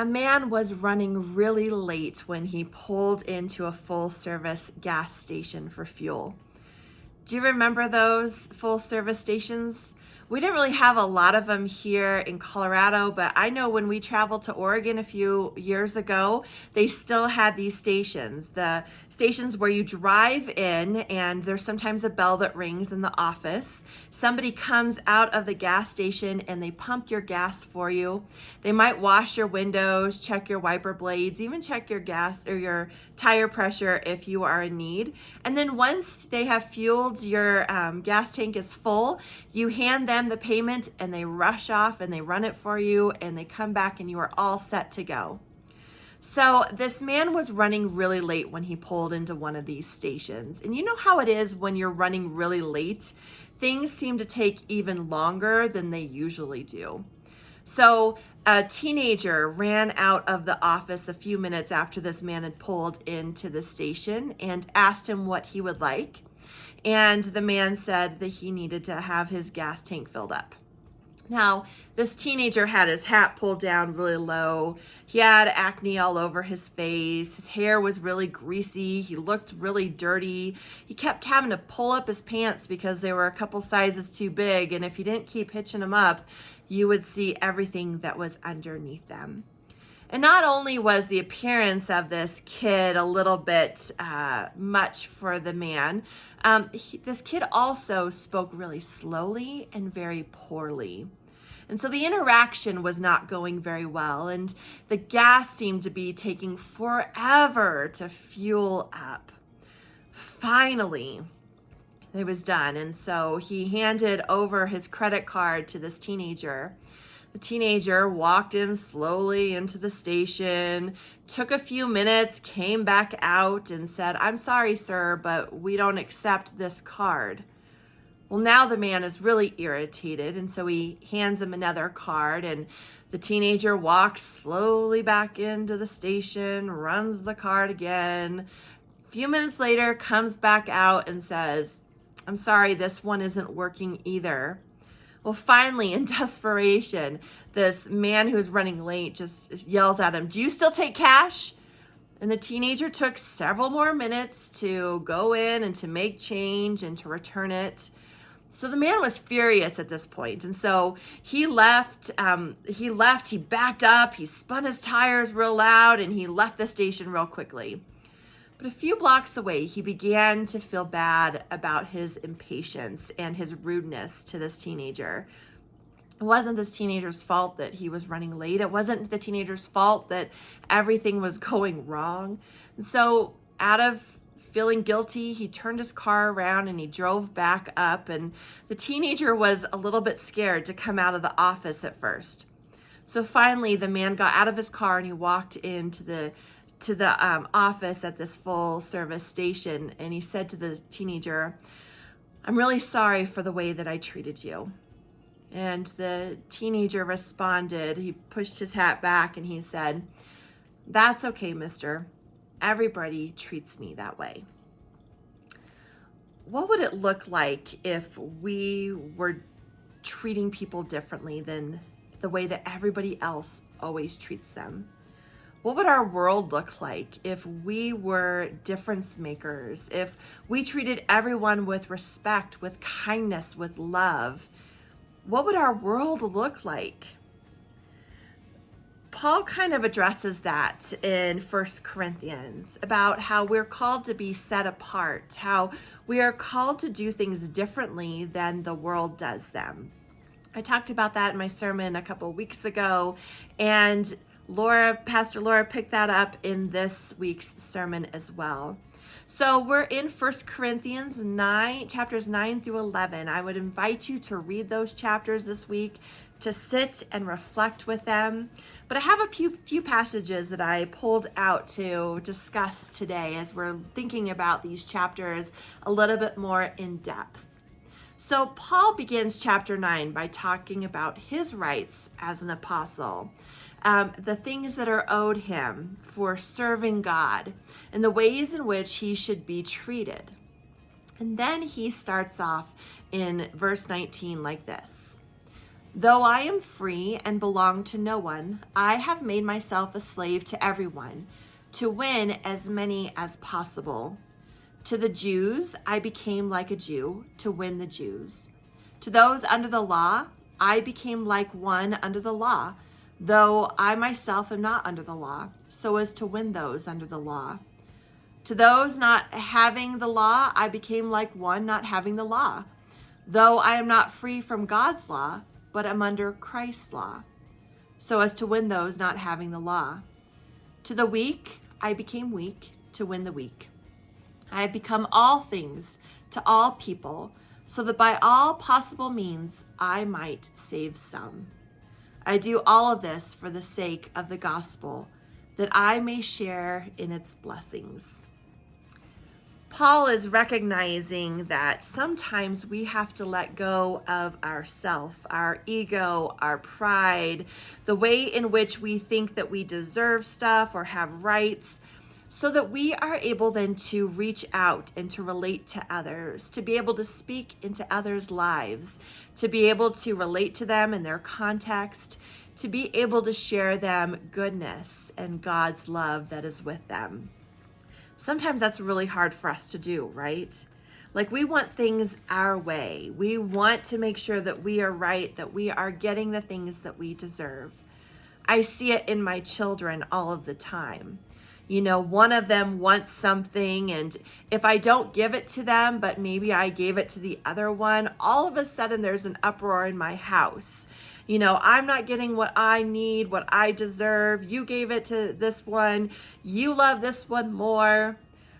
A man was running really late when he pulled into a full-service gas station for fuel. Do you remember those full-service stations? We didn't really have a lot of them here in Colorado, but I know when we traveled to Oregon a few years ago, they still had these stations. The stations where you drive in and there's sometimes a bell that rings in the office. Somebody comes out of the gas station and they pump your gas for you. They might wash your windows, check your wiper blades, even check your gas or your tire pressure if you are in need. And then once they have fueled your gas tank is full, you hand them the payment and they rush off and they run it for you and they come back and you are all set to go. So this man was running really late when he pulled into one of these stations. And you know how it is when you're running really late? Things seem to take even longer than they usually do. So a teenager ran out of the office a few minutes after this man had pulled into the station and asked him what he would like. And the man said that he needed to have his gas tank filled up. Now, this teenager had his hat pulled down really low. He had acne all over his face. His hair was really greasy. He looked really dirty. He kept having to pull up his pants because they were a couple sizes too big. And if you didn't keep hitching them up, you would see everything that was underneath them. And not only was the appearance of this kid a little bit much for the man, this kid also spoke really slowly and very poorly. And so the interaction was not going very well, and the gas seemed to be taking forever to fuel up. Finally, it was done, and so he handed over his credit card to this teenager. The teenager walked in slowly into the station, took a few minutes, came back out and said, "I'm sorry, sir, but we don't accept this card." Well, now the man is really irritated, and so he hands him another card, and the teenager walks slowly back into the station, runs the card again. A few minutes later, comes back out and says, "I'm sorry, this one isn't working either." Well, finally, in desperation, this man who's running late just yells at him, "Do you still take cash?" And the teenager took several more minutes to go in and to make change and to return it. So the man was furious at this point. And so he left, he backed up, he spun his tires real loud, and he left the station real quickly. But a few blocks away, he began to feel bad about his impatience and his rudeness to this teenager. It wasn't this teenager's fault that he was running late. It wasn't the teenager's fault that everything was going wrong. And so out of feeling guilty, he turned his car around and he drove back up. And the teenager was a little bit scared to come out of the office at first. So finally, the man got out of his car and he walked into the office at this full service station, and he said to the teenager, "I'm really sorry for the way that I treated you." And the teenager responded, he pushed his hat back and he said, "That's okay, mister. Everybody treats me that way." What would it look like if we were treating people differently than the way that everybody else always treats them? What would our world look like if we were difference makers, if we treated everyone with respect, with kindness, with love? What would our world look like? Paul kind of addresses that in 1 Corinthians about how we're called to be set apart, how we are called to do things differently than the world does them. I talked about that in my sermon a couple weeks ago, and Pastor Laura picked that up in this week's sermon as well. So we're in 1 Corinthians 9, chapters 9 through 11. I would invite you to read those chapters this week, to sit and reflect with them. But I have a few passages that I pulled out to discuss today as we're thinking about these chapters a little bit more in depth. So Paul begins chapter 9 by talking about his rights as an apostle. The things that are owed him for serving God and the ways in which he should be treated. And then he starts off in verse 19 like this: Though I am free and belong to no one, I have made myself a slave to everyone, to win as many as possible. To the Jews, I became like a Jew to win the Jews. To those under the law, I became like one under the law, though I myself am not under the law, so as to win those under the law. To those not having the law, I became like one not having the law, though I am not free from God's law, but am under Christ's law, so as to win those not having the law. To the weak, I became weak to win the weak. I have become all things to all people, so that by all possible means I might save some. I do all of this for the sake of the gospel, that I may share in its blessings. Paul is recognizing that sometimes we have to let go of ourself, our ego, our pride, the way in which we think that we deserve stuff or have rights, so that we are able then to reach out and to relate to others, to be able to speak into others' lives, to be able to relate to them in their context, to be able to share them goodness and God's love that is with them. Sometimes that's really hard for us to do, right? Like, we want things our way. We want to make sure that we are right, that we are getting the things that we deserve. I see it in my children all of the time. You know, one of them wants something, and if I don't give it to them, but maybe I gave it to the other one, all of a sudden there's an uproar in my house. You know, I'm not getting what I need, what I deserve. You gave it to this one. You love this one more,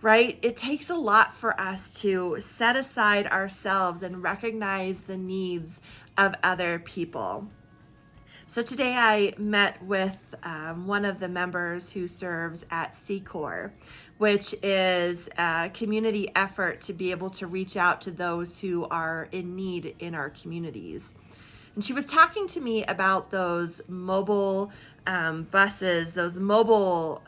right? It takes a lot for us to set aside ourselves and recognize the needs of other people. So today I met with one of the members who serves at C-Corps, which is a community effort to be able to reach out to those who are in need in our communities. And she was talking to me about those mobile buses, those mobile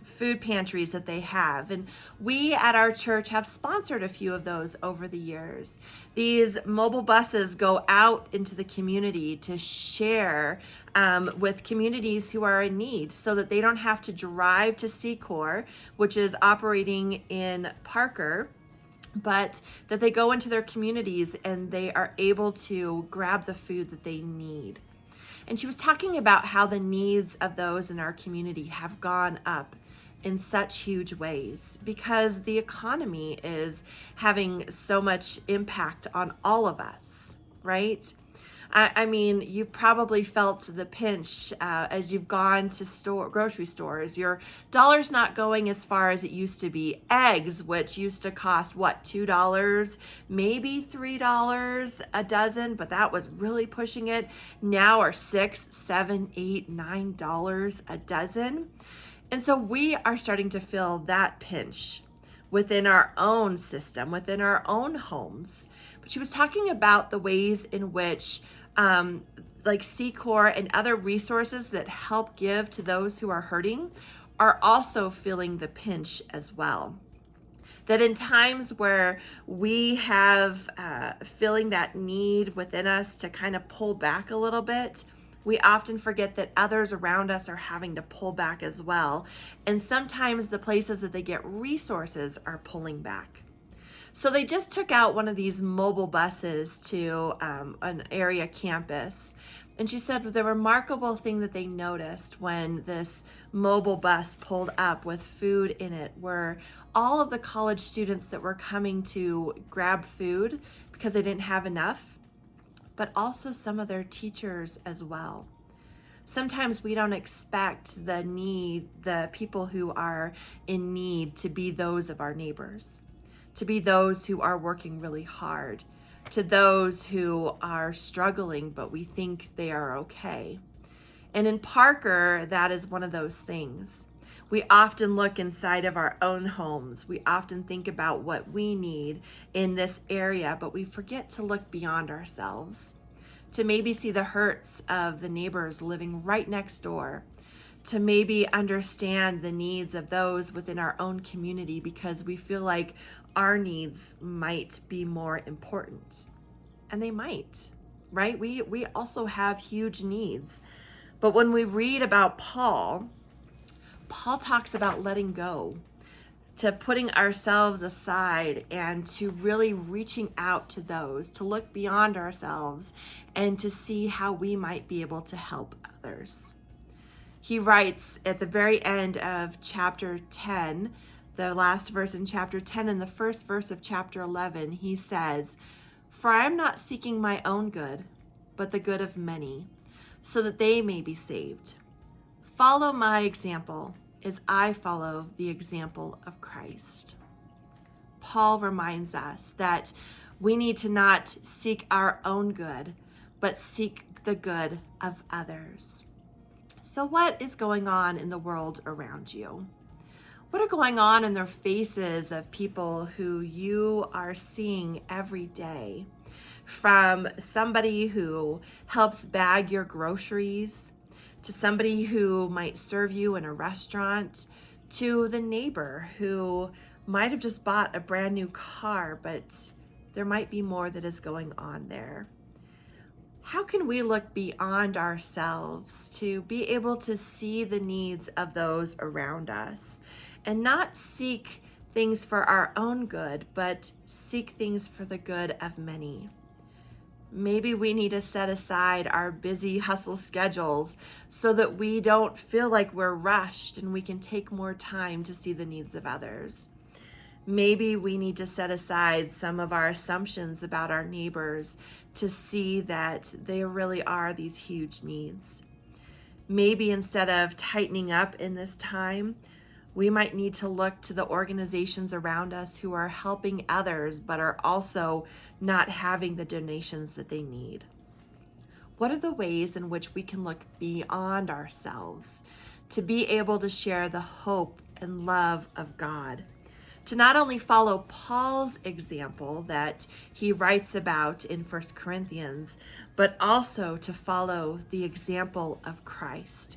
food pantries that they have. And we at our church have sponsored a few of those over the years. These mobile buses go out into the community to share with communities who are in need, so that they don't have to drive to C-Corps, which is operating in Parker, but that they go into their communities and they are able to grab the food that they need. And she was talking about how the needs of those in our community have gone up in such huge ways because the economy is having so much impact on all of us, right? I mean, you've probably felt the pinch as you've gone to grocery stores. Your dollar's not going as far as it used to be. Eggs, which used to cost, what, $2, maybe $3 a dozen, but that was really pushing it, now are $6, $7, $8, $9 a dozen. And so we are starting to feel that pinch within our own system, within our own homes. But she was talking about the ways in which like C-Corps and other resources that help give to those who are hurting are also feeling the pinch as well. That in times where we have feeling that need within us to kind of pull back a little bit, we often forget that others around us are having to pull back as well. And sometimes the places that they get resources are pulling back. So they just took out one of these mobile buses to an area campus. And she said the remarkable thing that they noticed when this mobile bus pulled up with food in it were all of the college students that were coming to grab food because they didn't have enough, but also some of their teachers as well. Sometimes we don't expect the people who are in need to be those of our neighbors, to be those who are working really hard, to those who are struggling, but we think they are okay. And in Parker, that is one of those things. We often look inside of our own homes. We often think about what we need in this area, but we forget to look beyond ourselves, to maybe see the hurts of the neighbors living right next door, to maybe understand the needs of those within our own community because we feel like our needs might be more important. And they might. right? We also have huge needs. But when we read about Paul talks about letting go, to putting ourselves aside and to really reaching out to those, to look beyond ourselves and to see how we might be able to help others. He writes at the very end of chapter 10, the last verse in chapter 10 and the first verse of chapter 11, he says, "For I am not seeking my own good, but the good of many, so that they may be saved. Follow my example as I follow the example of Christ." Paul reminds us that we need to not seek our own good, but seek the good of others. So what is going on in the world around you? What are going on in the faces of people who you are seeing every day? From somebody who helps bag your groceries, to somebody who might serve you in a restaurant, to the neighbor who might have just bought a brand new car, but there might be more that is going on there. How can we look beyond ourselves to be able to see the needs of those around us and not seek things for our own good, but seek things for the good of many? Maybe we need to set aside our busy hustle schedules so that we don't feel like we're rushed and we can take more time to see the needs of others. Maybe we need to set aside some of our assumptions about our neighbors to see that they really are these huge needs. Maybe instead of tightening up in this time, we might need to look to the organizations around us who are helping others but are also not having the donations that they need. What are the ways in which we can look beyond ourselves to be able to share the hope and love of God? To not only follow Paul's example that he writes about in 1 Corinthians, but also to follow the example of Christ.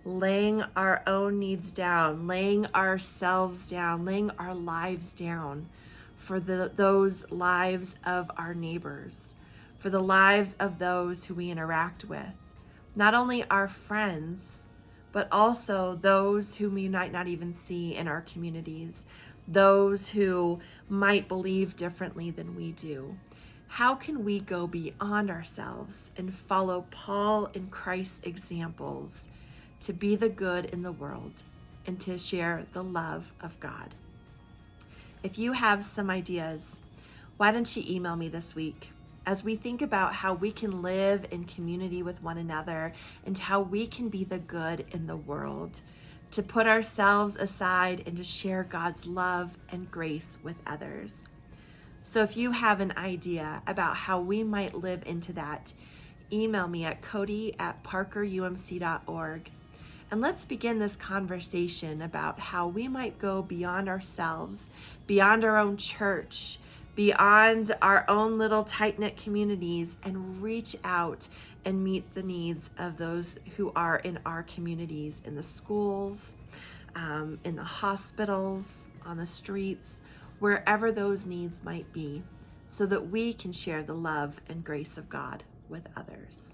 Laying our own needs down, laying ourselves down, laying our lives down for those lives of our neighbors, for the lives of those who we interact with. Not only our friends, but also those whom we might not even see in our communities, those who might believe differently than we do. How can we go beyond ourselves and follow Paul and Christ's examples to be the good in the world and to share the love of God? If you have some ideas, why don't you email me this week as we think about how we can live in community with one another and how we can be the good in the world, to put ourselves aside and to share God's love and grace with others. So if you have an idea about how we might live into that, email me at cody@parkerumc.org. And let's begin this conversation about how we might go beyond ourselves, beyond our own church, beyond our own little tight-knit communities, and reach out and meet the needs of those who are in our communities, in the schools, in the hospitals, on the streets, wherever those needs might be, so that we can share the love and grace of God with others.